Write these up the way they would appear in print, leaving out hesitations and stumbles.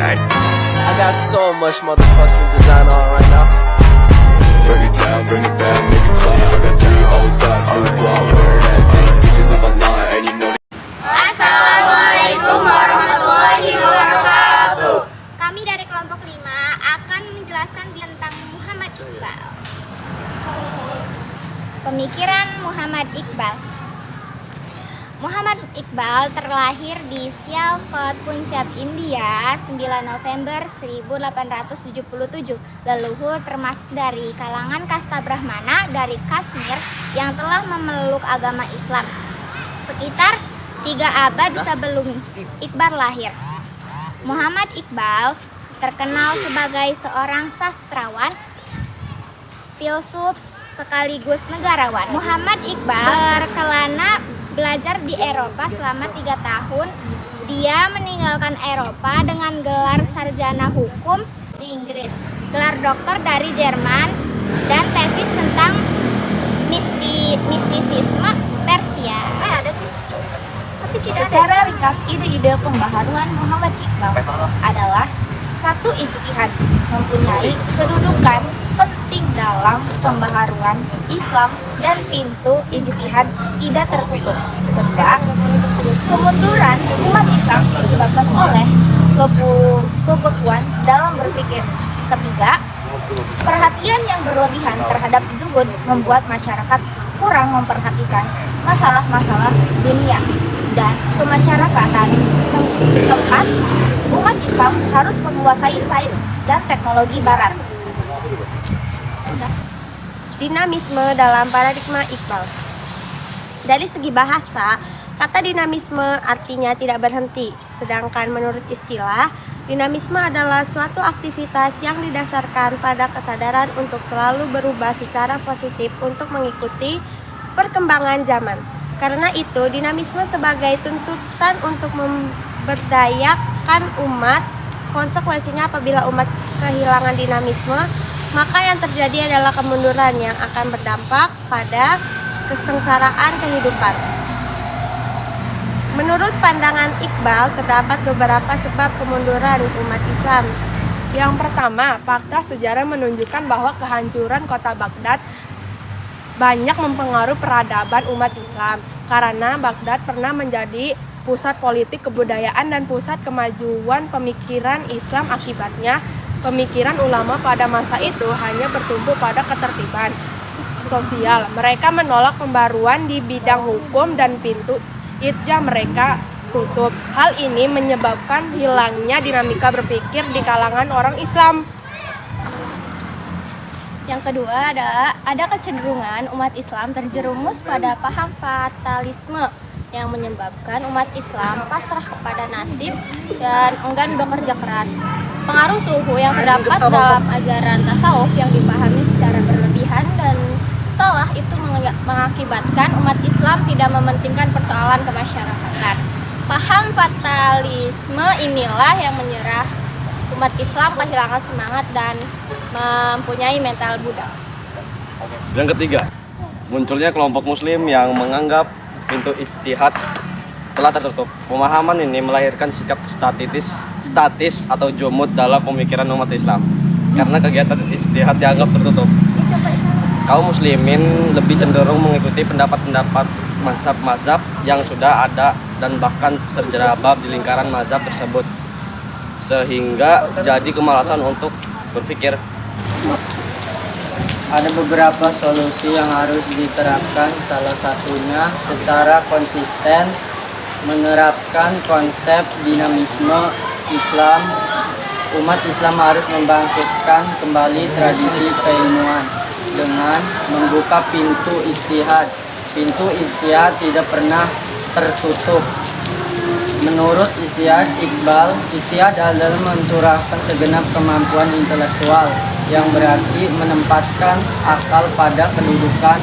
guy. I got so much motherfucking design on right now. Bring it down, bring it back, make it clap. I got 3 old thoughts, new guap, wear that thing. Bitches on my line, and you know. Assalamualaikum warahmatullahi wabarakatuh. Kami dari kelompok 5 akan menjelaskan tentang Muhammad Iqbal. Pemikiran Muhammad Iqbal. Muhammad Iqbal terlahir di Sialkot, Punjab, India, 9 November 1877. Leluhur termasuk dari kalangan kasta Brahmana dari Kashmir yang telah memeluk agama Islam. Sekitar 3 abad sebelum Iqbal lahir. Muhammad Iqbal terkenal sebagai seorang sastrawan, filsuf, sekaligus negarawan. Muhammad Iqbal berkelana belajar di Eropa selama 3 tahun. Dia meninggalkan Eropa dengan gelar sarjana hukum di Inggris, gelar doktor dari Jerman, dan tesis tentang mistisisme Persia. Secara ringkas, ide-ide pembaharuan Muhammad Iqbal adalah: 1. Ijtihad, mempunyai kedudukan penting dalam pembaharuan Islam dan pintu ijtihad tidak tertutup. Kedua, kemunduran umat Islam disebabkan oleh kebekuan dalam berpikir. Ketiga, perhatian yang berlebihan terhadap zuhud membuat masyarakat kurang memperhatikan masalah-masalah dunia dan kemasyarakatan. Keempat, umat Islam harus menguasai sains dan teknologi barat. Dinamisme dalam paradigma Iqbal. Dari segi bahasa, kata dinamisme artinya tidak berhenti, sedangkan menurut istilah, dinamisme adalah suatu aktivitas yang didasarkan pada kesadaran untuk selalu berubah secara positif untuk mengikuti perkembangan zaman. Karena itu, dinamisme sebagai tuntutan untuk memberdayakan umat. Konsekuensinya apabila umat kehilangan dinamisme, maka yang terjadi adalah kemunduran yang akan berdampak pada kesengsaraan kehidupan. Menurut pandangan Iqbal, terdapat beberapa sebab kemunduran umat Islam. Yang pertama, fakta sejarah menunjukkan bahwa kehancuran kota Baghdad banyak mempengaruhi peradaban umat Islam, karena Baghdad pernah menjadi pusat politik, kebudayaan, dan pusat kemajuan pemikiran Islam. Akibatnya, pemikiran ulama pada masa itu hanya bertumpu pada ketertiban sosial. Mereka menolak pembaruan di bidang hukum dan pintu ijtihad mereka tutup. Hal ini menyebabkan hilangnya dinamika berpikir di kalangan orang Islam. Yang kedua adalah ada kecenderungan umat Islam terjerumus pada paham fatalisme yang menyebabkan umat Islam pasrah kepada nasib dan enggan bekerja keras. Pengaruh suhu yang terdapat dalam ajaran tasawuf yang dipahami secara berlebihan dan salah itu mengakibatkan umat Islam tidak mementingkan persoalan kemasyarakatan. Paham fatalisme inilah yang menyerah umat Islam kehilangan semangat dan mempunyai mental budak. Yang ketiga, munculnya kelompok muslim yang menganggap pintu ijtihad telah tertutup. Pemahaman ini melahirkan sikap statis atau jumud dalam pemikiran umat Islam. Karena kegiatan ijtihad dianggap tertutup, kaum muslimin lebih cenderung mengikuti pendapat-pendapat mazhab-mazhab yang sudah ada dan bahkan terjerabab di lingkaran mazhab tersebut, sehingga jadi kemalasan untuk berpikir. Ada beberapa solusi yang harus diterapkan, salah satunya secara konsisten menerapkan konsep dinamisme Islam. Umat Islam harus membangkitkan kembali tradisi keilmuan dengan membuka pintu ijtihad. Pintu ijtihad tidak pernah tertutup. Menurut ijtihad Iqbal, ijtihad adalah mencurahkan segenap kemampuan intelektual yang berarti menempatkan akal pada kedudukan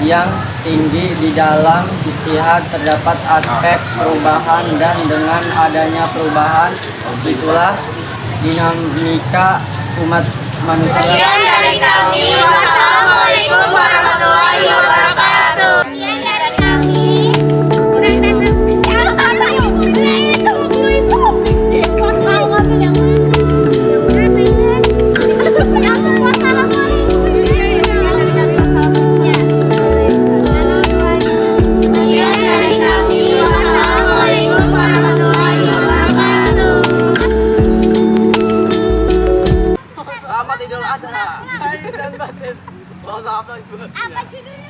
yang tinggi. Di dalam ijtihad terdapat aspek perubahan, dan dengan adanya perubahan itulah dinamika umat manusia. Sekian dari kami. Wassalamualaikum warahmatullahi wabarakatuh. Sekian dari kami. Kurang dan lebih. Mau ngambil ada. Kain dan batin. Apa Apa judulnya?